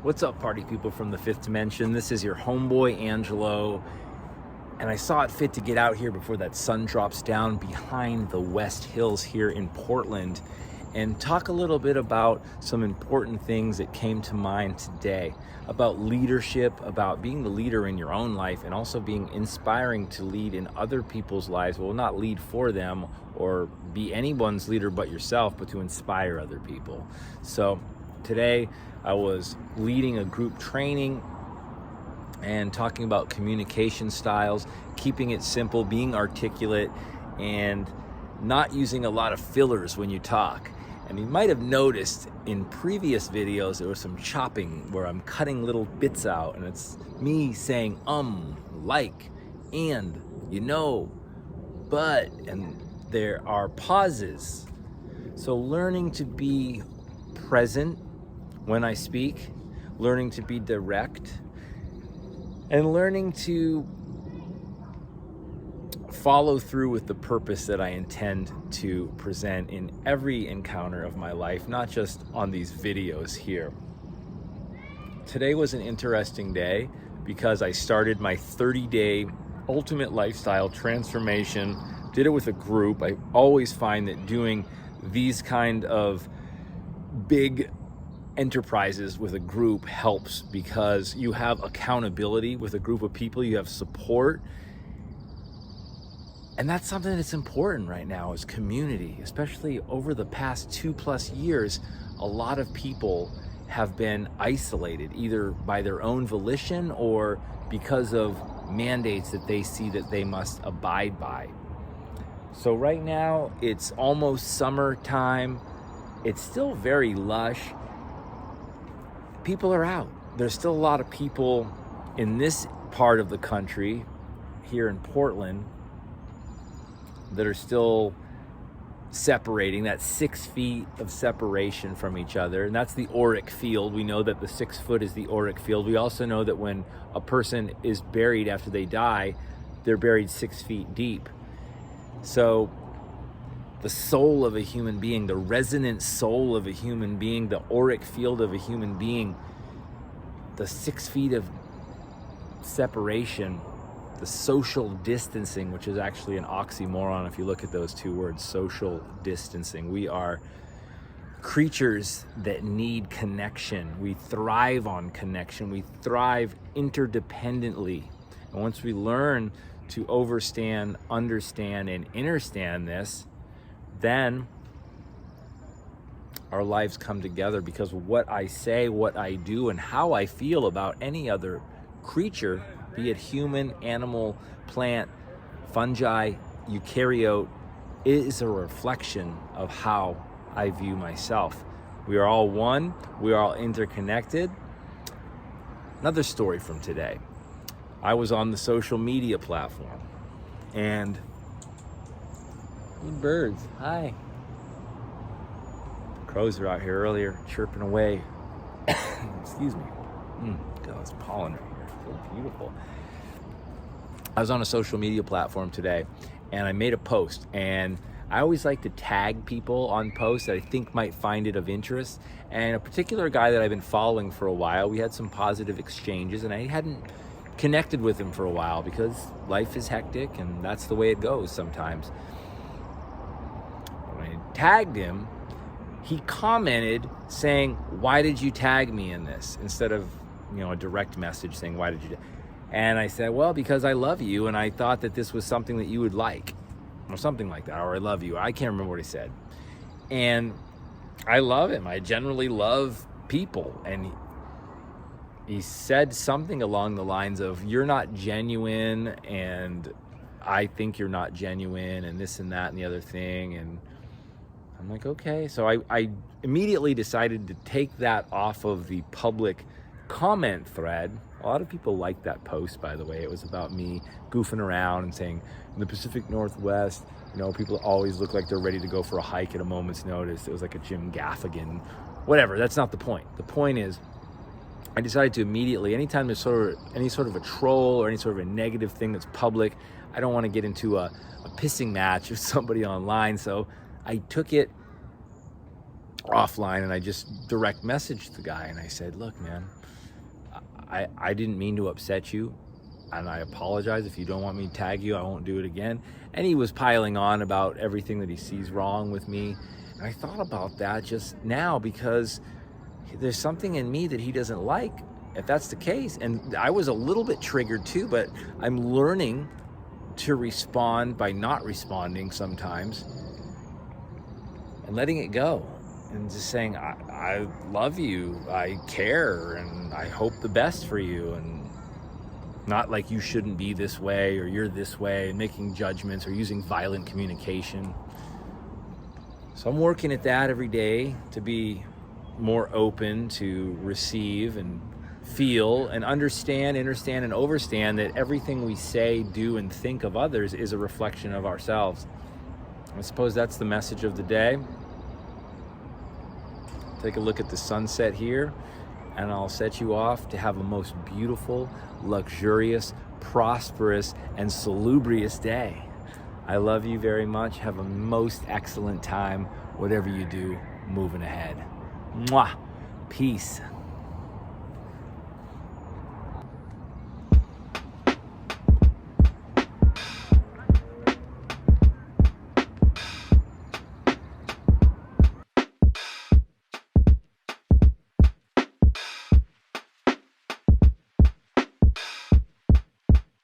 What's up, party people from the fifth dimension? This is your homeboy Angelo, and I saw it fit to get out here before that sun drops down behind the West Hills here in Portland and talk a little bit about some important things that came to mind today about leadership, about being the leader in your own life, and also being inspiring to lead in other people's lives. Well, not lead for them or be anyone's leader but yourself, but to inspire other people. So today I was leading a group training and talking about communication styles, keeping it simple, being articulate, and not using a lot of fillers when you talk. And you might have noticed in previous videos there was some chopping where I'm cutting little bits out, and it's me saying like, and, you know, but, and there are pauses. So learning to be present when I speak, learning to be direct, and learning to follow through with the purpose that I intend to present in every encounter of my life, not just on these videos here. Today was an interesting day because I started my 30-day ultimate lifestyle transformation, did it with a group. I always find that doing these kind of big enterprises with a group helps because you have accountability with a group of people, you have support. And that's something that's important right now is community, especially over the past 2+ years. A lot of people have been isolated either by their own volition or because of mandates that they see that they must abide by. So right now it's almost summertime. It's still very lush. People are out. There's still a lot of people in this part of the country, here in Portland, that are still separating, that 6 feet of separation from each other. And that's the Auric Field. We know that the 6 foot is the Auric Field. We also know that when a person is buried after they die, they're buried 6 feet deep. So the soul of a human being, the resonant soul of a human being, the auric field of a human being, the 6 feet of separation, the social distancing, which is actually an oxymoron if you look at those two words, social distancing. We are creatures that need connection. We thrive on connection. We thrive interdependently. And once we learn to understand, and understand this, then our lives come together, because what I say, what I do, and how I feel about any other creature, be it human, animal, plant, fungi, eukaryote, is a reflection of how I view myself. We are all one. We are all interconnected. Another story from today. I was on the social media platform, and birds, hi. Crows are out here earlier, chirping away. Excuse me. God, it's pollen right here. So beautiful. I was on a social media platform today, and I made a post, and I always like to tag people on posts that I think might find it of interest. And a particular guy that I've been following for a while, we had some positive exchanges, and I hadn't connected with him for a while because life is hectic, and that's the way it goes sometimes. Tagged him, he commented saying, "Why did you tag me in this?" Instead of, a direct message saying, "Why did you?" And I said, "Well, because I love you, and I thought that this was something that you would like," or something like that, or "I love you." I can't remember what he said. And I love him. I generally love people. And he said something along the lines of, "You're not genuine, and I think you're not genuine, and this and that and the other thing." And I'm like, okay. So I immediately decided to take that off of the public comment thread. A lot of people liked that post, by the way. It was about me goofing around and saying, in the Pacific Northwest, people always look like they're ready to go for a hike at a moment's notice. It was like a Jim Gaffigan, whatever. That's not the point. The point is, I decided to immediately, anytime there's any sort of a troll or any sort of a negative thing that's public, I don't want to get into a pissing match with somebody online. So I took it offline and I just direct messaged the guy and I said, "Look, man, I didn't mean to upset you, and I apologize. If you don't want me to tag you, I won't do it again. And he was piling on about everything that he sees wrong with me. And I thought about that just now, because there's something in me that he doesn't like, if that's the case. And I was a little bit triggered too, but I'm learning to respond by not responding sometimes and letting it go and just saying, I love you, I care, and I hope the best for you, and not like you shouldn't be this way or you're this way, and making judgments or using violent communication. So I'm working at that every day, to be more open to receive and feel and understand and overstand that everything we say, do, and think of others is a reflection of ourselves. I suppose that's the message of the day. Take a look at the sunset here, and I'll set you off to have a most beautiful, luxurious, prosperous, and salubrious day. I love you very much. Have a most excellent time, whatever you do, moving ahead. Mwah. Peace.